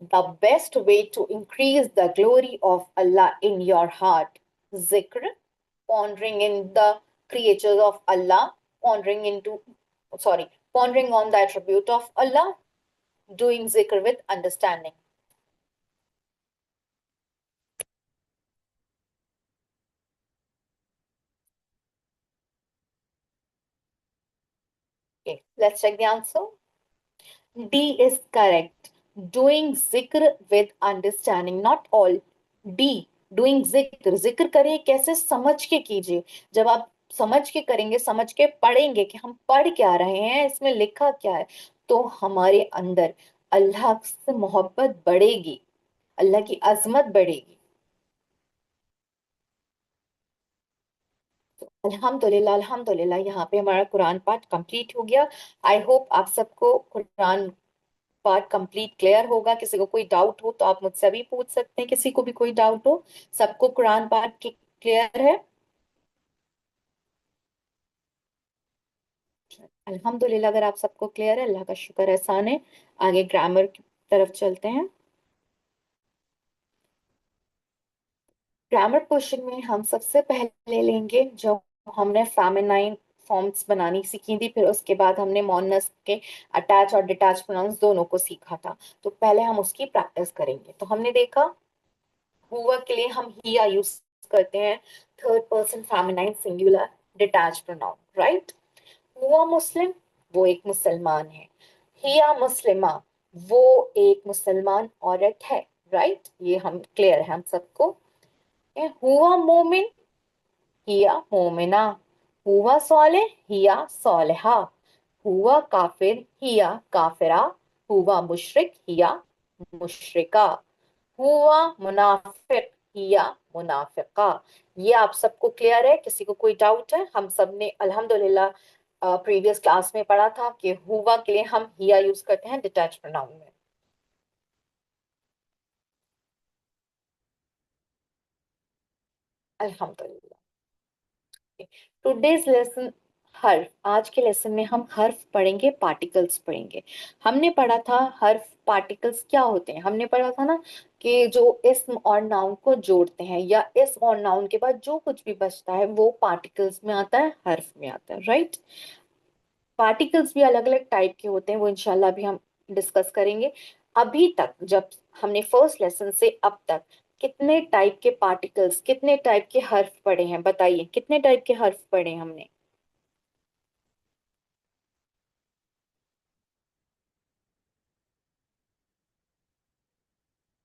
The best way to increase the glory of Allah in your heart, zikr, pondering in the creatures of Allah, pondering on the attribute of Allah, doing zikr with understanding. Okay, let's check the answer. D is correct. Doing zikr with understanding, not all. D, doing zikr. जिक्र करिए कैसे, समझ के कीजिए। जब आप समझ के करेंगे, समझ के पढ़ेंगे कि हम पढ़ क्या रहे हैं, इसमें लिखा क्या है, तो हमारे अंदर अल्लाह से मोहब्बत बढ़ेगी, अल्लाह की अजमत बढ़ेगी। अल्हम्दुलिल्लाह, अल्हम्दुलिल्लाह, यहाँ पे हमारा कुरान पाठ कंप्लीट हो गया। आई होप आप सबको कुरान पार्ट कंप्लीट क्लियर होगा। किसी को कोई डाउट हो तो आप मुझसे भी पूछ सकते हैं, किसी को भी कोई डाउट हो। सबको कुरान पार्ट क्लियर है? अल्हम्दुलिल्लाह, अगर आप सबको क्लियर है, अल्लाह का शुक्र एहसान है। आगे ग्रामर की तरफ चलते हैं। ग्रामर पोर्शन में हम सबसे पहले लेंगे जो हमने फेमिनाइन फॉर्म्स बनानी सीखी थी, फिर उसके बाद हमने मोनस के अटैच और डिटैच प्रोनाउंस दोनों को सीखा था। तो पहले हम उसकी प्रैक्टिस करेंगे। तो हमने देखा हुआ के लिए हम हिया यूज करते हैं, third person feminine singular detach pronoun, right. हुआ मुस्लिम, वो एक मुसलमान है। हिया मुस्लिमा, वो एक मुसलमान औरत है, राइट। ये हम क्लियर है हम सबको। हुआ मोमिन, हिया मोमिना। हुआ साले, हिया सालेहा। हुआ काफिर, हिया काफिरा। हुआ मुशरिक, हिया मुशरिका। हुआ मुनाफिक, हिया मुनाफिका। ये आप सबको क्लियर है? किसी को कोई डाउट है? हम सब ने अल्हम्दुलिल्लाह प्रीवियस क्लास में पढ़ा था कि हुआ के लिए हम हिया यूज करते हैं डिटैच प्रोनाउन में। अल्हम्दुलिल्लाह। टुडेज लेसन हर्फ। आज के लेसन में हम हर्फ पढ़ेंगे, पार्टिकल्स पढ़ेंगे। हमने पढ़ा था हर्फ पार्टिकल्स क्या होते हैं। हमने पढ़ा था ना कि जो इस्म और नाउन को जोड़ते हैं, या इस्म और नाउन के बाद जो कुछ भी बचता है वो पार्टिकल्स में आता है, हर्फ में आता है, राइट। पार्टिकल्स भी अलग अलग टाइप के होते हैं, वो इंशाल्लाह भी हम डिस्कस करेंगे। अभी तक जब हमने फर्स्ट लेसन से अब तक कितने टाइप के पार्टिकल्स, कितने टाइप के हर्फ पढ़े हैं? बताइए, कितने टाइप के हर्फ पढ़े हैं हमने?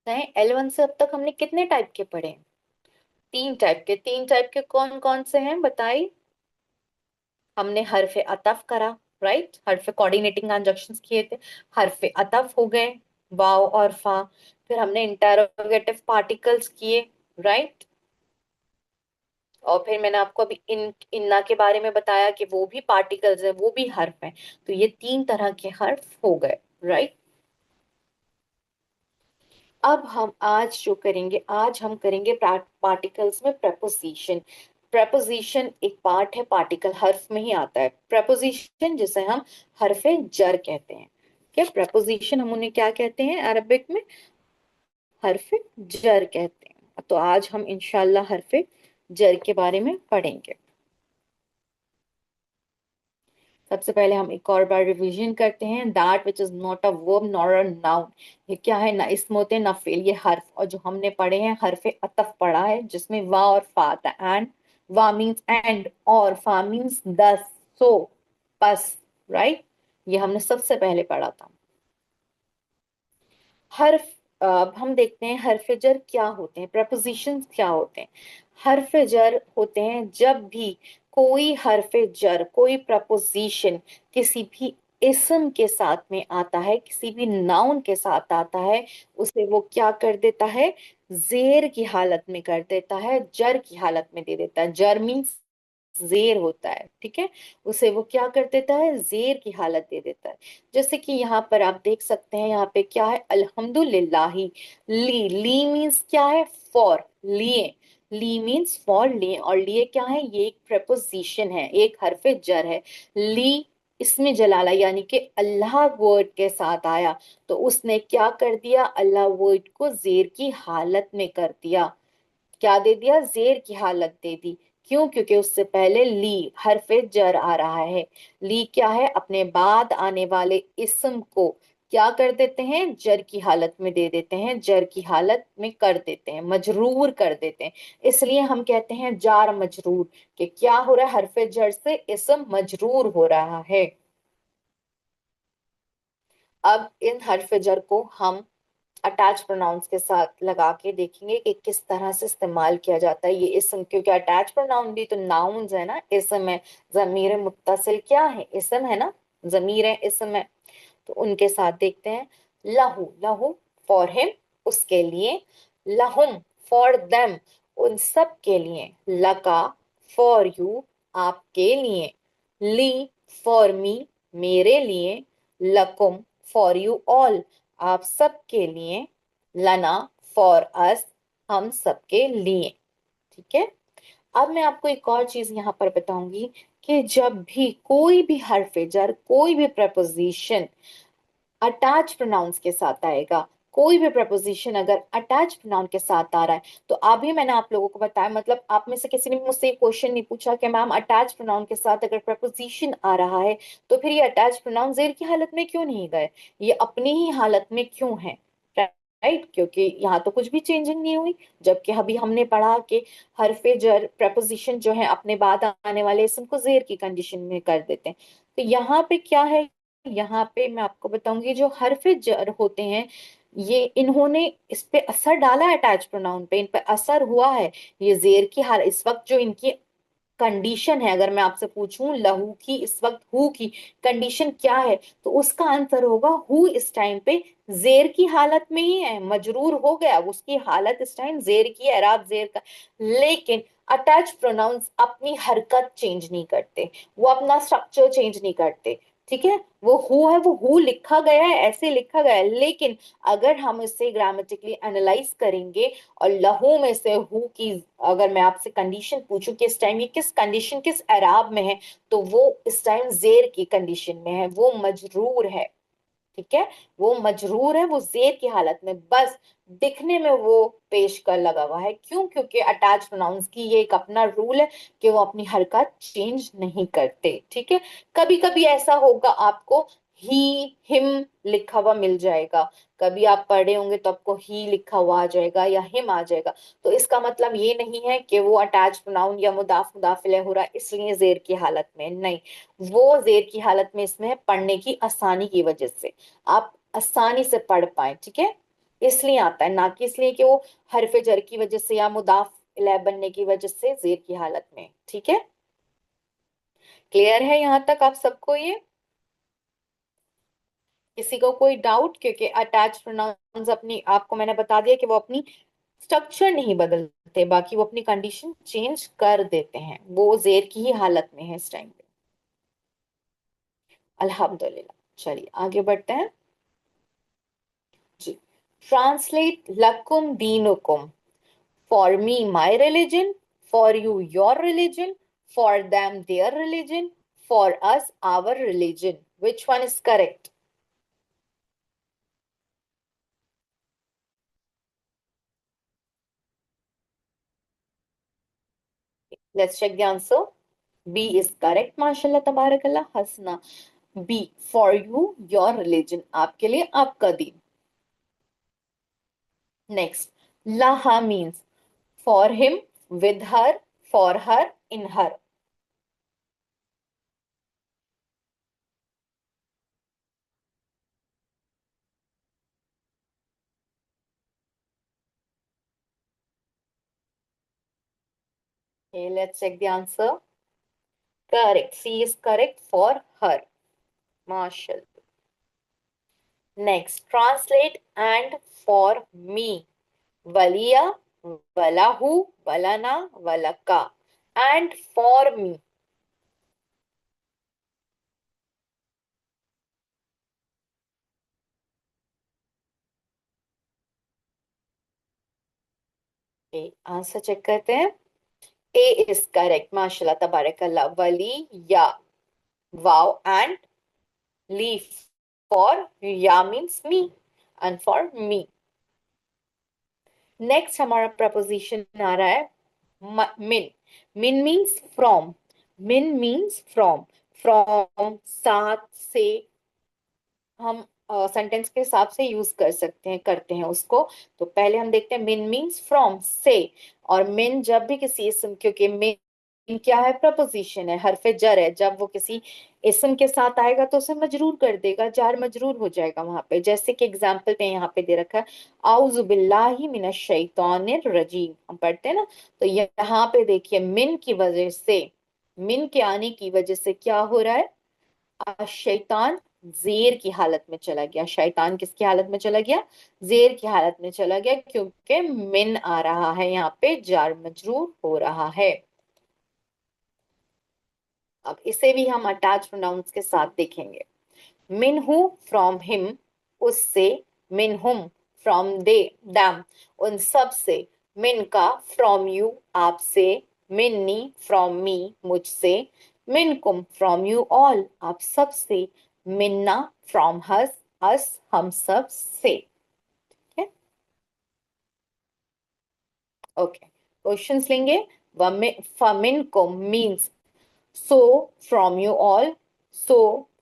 नहीं, L1 से अब तक हमने कितने टाइप के पढ़े हैं? तीन टाइप के। तीन टाइप के कौन कौन से हैं बताइए? हमने हरफ अतफ करा, राइट, हरफ कोऑर्डिनेटिंग कंजक्शंस किए थे, हरफ अतफ हो गए, वाव और फा। फिर हमने इंटरोगेटिव पार्टिकल्स किए, राइट। और फिर मैंने आपको अभी इन्ना के बारे में बताया कि वो भी पार्टिकल्स है, वो भी हर्फ है। तो ये तीन तरह के हर्फ हो गए, राइट। अब हम आज जो करेंगे, आज हम करेंगे पार्टिकल्स में प्रपोजिशन। प्रपोजिशन एक पार्ट है, पार्टिकल हर्फ में ही आता है। प्रपोजिशन जिसे हम हरफे जर कहते हैं। क्या प्रपोजिशन हम उन्हें क्या कहते हैं अरबिक में? हरफे जर कहते हैं। तो आज हम इंशाल्लाह हरफे जर के बारे में पढ़ेंगे। सबसे पहले हम एक और बार रिवीजन करते हैं। That which is not a verb nor a noun. ये क्या है? ना इसम होते हैं ना फेल, ये हर्फ। और जो हमने पढ़े हैं हरफ अतफ पढ़ा है, जिसमें वा और फा आता है। एंड, वा मीन्स एंड, और फा मीन्स दस, सो, बस, राइट। ये हमने सबसे पहले पढ़ा था। हर्फ, अब हम देखते हैं हरफ जर क्या होते हैं, प्रपोजिशंस क्या होते हैं। हरफ जर होते हैं जब भी कोई हरफ जर, कोई प्रपोजिशन किसी भी इस्म के साथ में आता है, किसी भी नाउन के साथ आता है, उसे वो क्या कर देता है? जेर की हालत में कर देता है, जर की हालत में दे देता है। जर मीन्स जेर होता है, ठीक है। उसे वो क्या कर देता है? जेर की हालत दे देता है। जैसे कि यहाँ पर आप देख सकते हैं, यहाँ पे क्या है? अल्हम्दुलिल्लाही। ली, ली मीन्स क्या है? फॉर, लिए। ली मीन्स फॉर, लिए। और लिए क्या है? ये एक प्रपोजिशन है, एक हरफे जर है। ली इसमें जलाला, यानी कि अल्लाह वर्ड के साथ आया, तो उसने क्या कर दिया? अल्लाह वर्ड को जेर की हालत में कर दिया। क्या दे दिया? जेर की हालत दे दी। क्यों? क्योंकि उससे पहले ली हरफे जर आ रहा है। ली क्या है? अपने बाद आने वाले इस्म को क्या कर देते हैं? जर की हालत में दे देते हैं, जर की हालत में कर देते हैं, मजरूर कर देते हैं। इसलिए हम कहते हैं जार मजरूर, कि क्या हो रहा है? हरफे जर से इस्म मजरूर हो रहा है। अब इन हरफ जर को हम अटैच प्रोनाउंस के साथ लगा के देखेंगे कि किस तरह से इस्तेमाल किया जाता है ये इस्म, क्योंकि अटैच प्रोनाउन भी तो नाउन्स है ना, इस्म है। जमीर मुत्तसिल क्या है? इस्म है ना, जमीर है, इस्म है। तो उनके साथ देखते हैं। लहू, लहू फॉर हिम, उसके लिए। लहुम फॉर देम, उन सब के लिए। लका फॉर यू, आपके लिए। ली फॉर मी, मेरे लिए। लकुम फॉर यू ऑल, आप सब के लिए। लना फॉर अस, हम सब के लिए। ठीक है। अब मैं आपको एक और चीज यहाँ पर बताऊंगी कि जब भी कोई भी हर्फ जर, कोई भी प्रपोजिशन अटैच प्रोनाउंस के साथ आएगा, कोई भी प्रपोजिशन अगर अटैच प्रोनाउन के साथ आ रहा है, तो अभी मैंने आप लोगों को बताया, मतलब आप में से किसी ने मुझसे क्वेश्चन नहीं पूछा कि मैम अटैच प्रोनाउन के साथ अगर प्रपोजिशन आ रहा है तो फिर ये अटैच प्रोनाउन जेर की हालत में क्यों नहीं गए, ये अपनी ही हालत में क्यों है? राइट, क्योंकि यहाँ तो कुछ भी चेंजिंग नहीं हुई। जबकि अभी हमने पढ़ा कि हरफे जर प्रपोजिशन जो है अपने बाद आने वाले इसम को जेर की कंडीशन में कर देते हैं। तो यहाँ पे क्या है? यहाँ पे मैं आपको बताऊंगी जो हरफे जर होते हैं, ये इन्होंने इस पे असर डाला है, अटैच प्रोनाउन पे इन पे असर हुआ है। ये जेर की हाल इस वक्त जो इनकी कंडीशन है, अगर मैं आपसे पूछूं लहू की इस वक्त हु की कंडीशन क्या है, तो उसका आंसर होगा हु इस टाइम पे जेर की हालत में ही है, मजरूर हो गया, उसकी हालत इस टाइम जेर की है, एराब जेर का। लेकिन अटैच प्रोनाउंस अपनी हरकत चेंज नहीं करते, वो अपना स्ट्रक्चर चेंज नहीं करते। ठीक है, वो हु है, वो हु लिखा गया है, ऐसे लिखा गया है, लेकिन अगर हम इसे ग्रामेटिकली एनालाइज करेंगे और लहू में से हु की अगर मैं आपसे कंडीशन पूछूं कि इस टाइम ये किस कंडीशन, किस एराब में है, तो वो इस टाइम जेर की कंडीशन में है, वो मजरूर है। ठीक है, वो मजरूर है, वो जेर की हालत में, बस दिखने में वो पेश कर लगा हुआ है। क्यों? क्योंकि अटैच प्रोनाउंस की ये एक अपना रूल है कि वो अपनी हरकत चेंज नहीं करते। ठीक है, कभी कभी ऐसा होगा आपको ही हिम लिखा हुआ मिल जाएगा, कभी आप पढ़े होंगे तो आपको ही लिखा हुआ आ जाएगा या हिम आ जाएगा। तो इसका मतलब ये नहीं है कि वो अटैच प्रोनाउन या मुदाफ मुदाफिले हो रहा है इसलिए जेर की हालत में नहीं, वो जेर की हालत में इसमें है पढ़ने की आसानी की वजह से, आप आसानी से पढ़ पाए। ठीक है, इसलिए आता है, ना कि इसलिए कि वो हरफे जर की वजह से या मुदाफ इलै बनने की वजह से जेर की हालत में। ठीक है, क्लियर है यहाँ तक आप सबको ये? किसी को कोई डाउट? क्योंकि अटैच प्रोनाउंस अपनी, आपको मैंने बता दिया कि वो अपनी स्ट्रक्चर नहीं बदलते, बाकी वो अपनी कंडीशन चेंज कर देते हैं, वो जेर की ही हालत में है इस टाइम पे। अल्हम्दुलिल्लाह, चलिए आगे बढ़ते हैं जी। ट्रांसलेट लकुम दीनुकुम, for me my religion, for you your religion, for them their religion, for us our religion. Which one is correct? Let's check the answer. B is correct. MashaAllah, tabarakallah, hasna. B, for you your religion, आपके लिए आपका दीन. Next, laha means for him, with her, for her, in her. Okay, let's check the answer. Correct. C is correct, for her. MashaAllah. Next, translate and for me. Waliya, walahu, walana, walaka. And for me. Okay, answer check करते हैं। A is correct. माशाल्लाह तबारकल्लाह. वली या wow and leaf for ya means me and for me. Next हमारा proposition आ रहा है मिन, मिन मीन्स फ्रॉम, मिन मीन्स फ्रॉम, फ्रॉम साथ से हम सेंटेंस के हिसाब से यूज कर सकते हैं, करते हैं उसको। तो पहले हम देखते हैं मिन मीन्स फ्रॉम से। और मिन जब भी किसी इसम, क्योंकि मिन क्या है, प्रपोजिशन है, हरफे जर है, जब वो किसी इसम के साथ आएगा तो उसे मजरूर कर देगा, जार मजरूर हो जाएगा वहां पे। जैसे कि एग्जाम्पल पे यहाँ पे दे रखा है, आउज़ु बिल्लाहि मिनश शैतानिर रजीम, हम पढ़ते हैं ना। तो यहाँ पे देखिए मिन की वजह से, मिन के आने की वजह से क्या हो रहा है, शैतान जेर की हालत में चला गया। शैतान किसकी हालत में चला गया, जेर की हालत में चला गया, क्योंकि मिन आ रहा है यहाँ पे, जार मजरूर हो रहा है। अब इसे भी हम अटैच प्रोनाउंस के साथ देखेंगे। मिनहु फ्रॉम हिम, उससे, मिनहुम फ्रॉम दे दैम, उन सब से, मिन का फ्रॉम यू, आपसे, मिन्नी फ्रॉम मी, मुझसे, मिनकुम फ्रॉम यू ऑल, आप सब से, मिन्ना फ्रॉम हस, अस हम सब से। ओके, क्वेश्चंस लेंगे। फमिनकुम means so from you all, so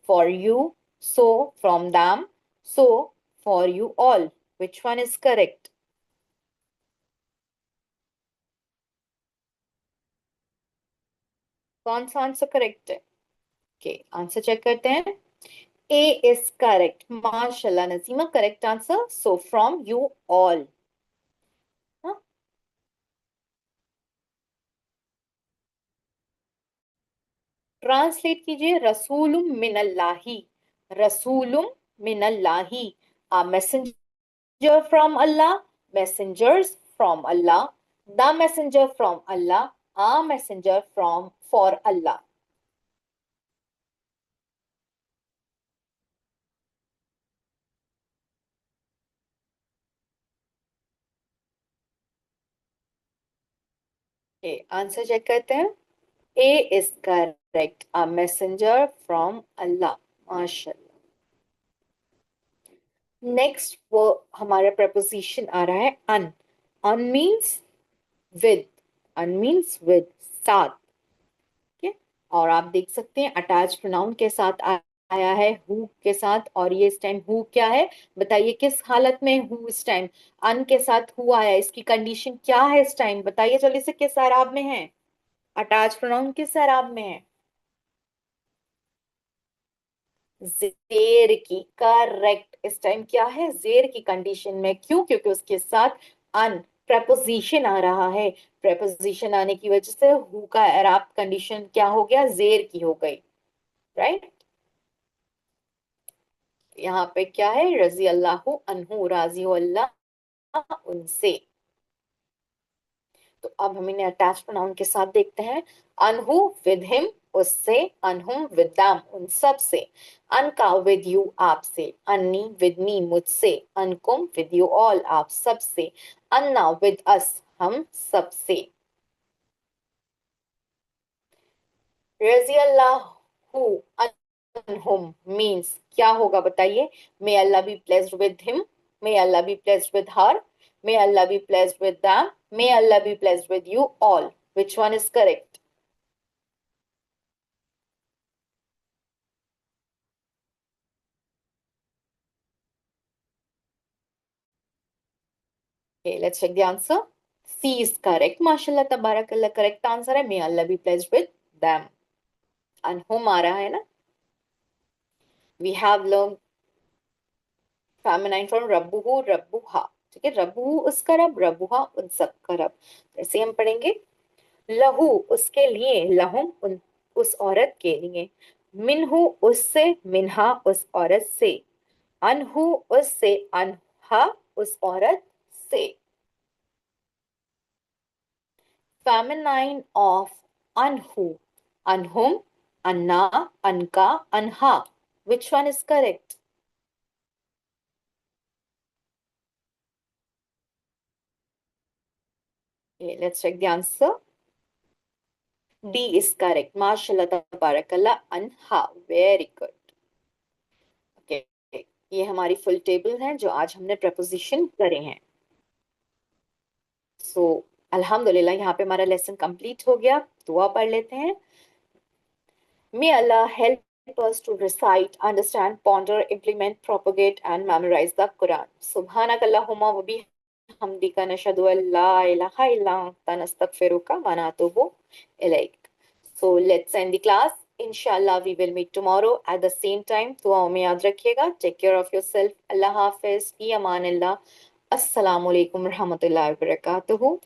for you, so from them, so for you all. Which one is correct? कौन सा आंसर करेक्ट है? ओके, आंसर चेक करते हैं। ए इज करेक्ट, माशाल्लाह Nasima, correct answer, so from you all. Translate कीजिए, रसूलुम मिनल्लाही, रसूलुम मिनल्लाही, a messenger from Allah, messengers from Allah, the messenger from Allah, a messenger from for Allah. Answer check करते हैं। A is correct, a messenger from Allah, माशाल्लाह। Next वो हमारा प्रपोजिशन आ रहा है अन। अन मीन्स विद, अन मीन्स विद, साथ। ठीक है, और आप देख सकते हैं अटैच प्रोनाउन के साथ आया है, हु के साथ। और ये इस टाइम हु क्या है, बताइए किस हालत में हु इस टाइम, अन के साथ हु आया, इसकी कंडीशन क्या है इस टाइम, बताइए जल्दी से, किस एराब में है, अटैच प्रोनाउन किस एराब में है, जेर की, करेक्ट। इस टाइम क्या है, जेर की कंडीशन में, क्यों, क्योंकि उसके साथ अन प्रपोजिशन आ रहा है। प्रपोजिशन आने की वजह से हु का एराब कंडीशन क्या हो गया, जेर की हो गई, राइट। यहाँ पे क्या है, रजी अल्लाह अनहु, राजी हो अल्लाह उनसे। तो अब हम इन्हें अटैच प्रोनाउन के साथ देखते हैं। अनहु विद हिम, उससे, अनहुम विद देम, उन सब से, अनका विद यू, आपसे, अन्नी विद मी, मुझसे, अनकुम विद यू ऑल, आप सब से, अन्ना विद अस, हम सब से। रजी अल्लाह अनहुम मीन्स क्या होगा, बताइए। May Allah be placed with him, may Allah be placed with her, may Allah be placed with them, may Allah be placed with you all. Which one is correct? Okay, let's check the answer. C is correct. माशाल्लाह तबारकल्लाह, correct answer है, मे Allah be placed with them. अनहुम आ रहा है ना। We have learned feminine form रब्बुहु रब्बुहा। ठीक है, रब्बुहु उसका रब, रब्बुहा उन सब का रब। ऐसे हम पढ़ेंगे। लहू उसके लिए, लहुम उन, उस औरत के लिए, मिनहु उससे, मिनहा उस औरत से, अनहु उससे, अनहा उस औरत से। फेमिनाइन ऑफ अनहु, अनहुम, अन्ना, अनका, अनहा। Which one is correct? Let's check the answer. D is correct, माशाल्लाह तबारकल्लाह, अनहा, वेरी गुड। ओके, ये हमारी फुल टेबल है जो आज हमने प्रपोजिशन करे हैं। सो अल्हम्दुलिल्लाह, यहाँ पे हमारा लेसन कंप्लीट हो गया। दुआ पढ़ लेते हैं। May Allah help us to recite, understand, ponder, implement, propagate, and memorize the Quran. Subhanakallahumma wa bihamdika nashhadu an la ilaha illa anta nastaghfiruka wa natubu ilaik. So let's end the class. Inshallah, we will meet tomorrow at the same time. दुआओं में याद रखिएगा. Take care of yourself. Allah Hafiz. Fi amanillah. Assalamu alaikum warahmatullahi wabarakatuh.